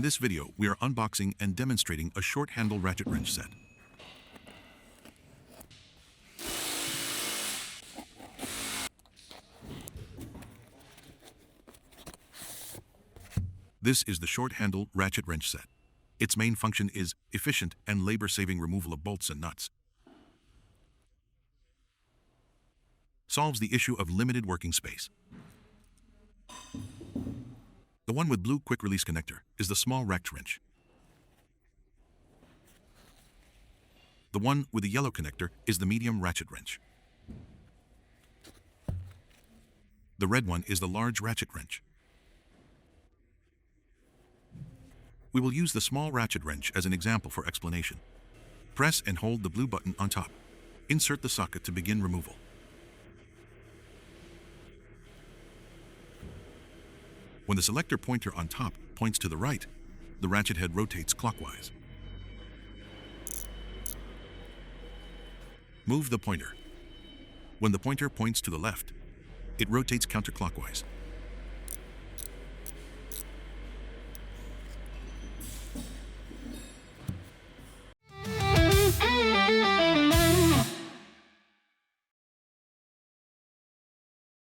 this video, we are unboxing and demonstrating a short-handle ratchet wrench set. This is the short-handle ratchet wrench set. Its main function is efficient and labor-saving removal of bolts and nuts. Solves the issue of limited working space. The one with blue quick-release connector is the small ratchet wrench. The one with the yellow connector is the medium ratchet wrench. The red one is the large ratchet wrench. We will use the small ratchet wrench as an example for explanation. Press and hold the blue button on top. Insert the socket to begin removal. When the selector pointer on top points to the right, the ratchet head rotates clockwise. Move the pointer. When the pointer points to the left, it rotates counterclockwise.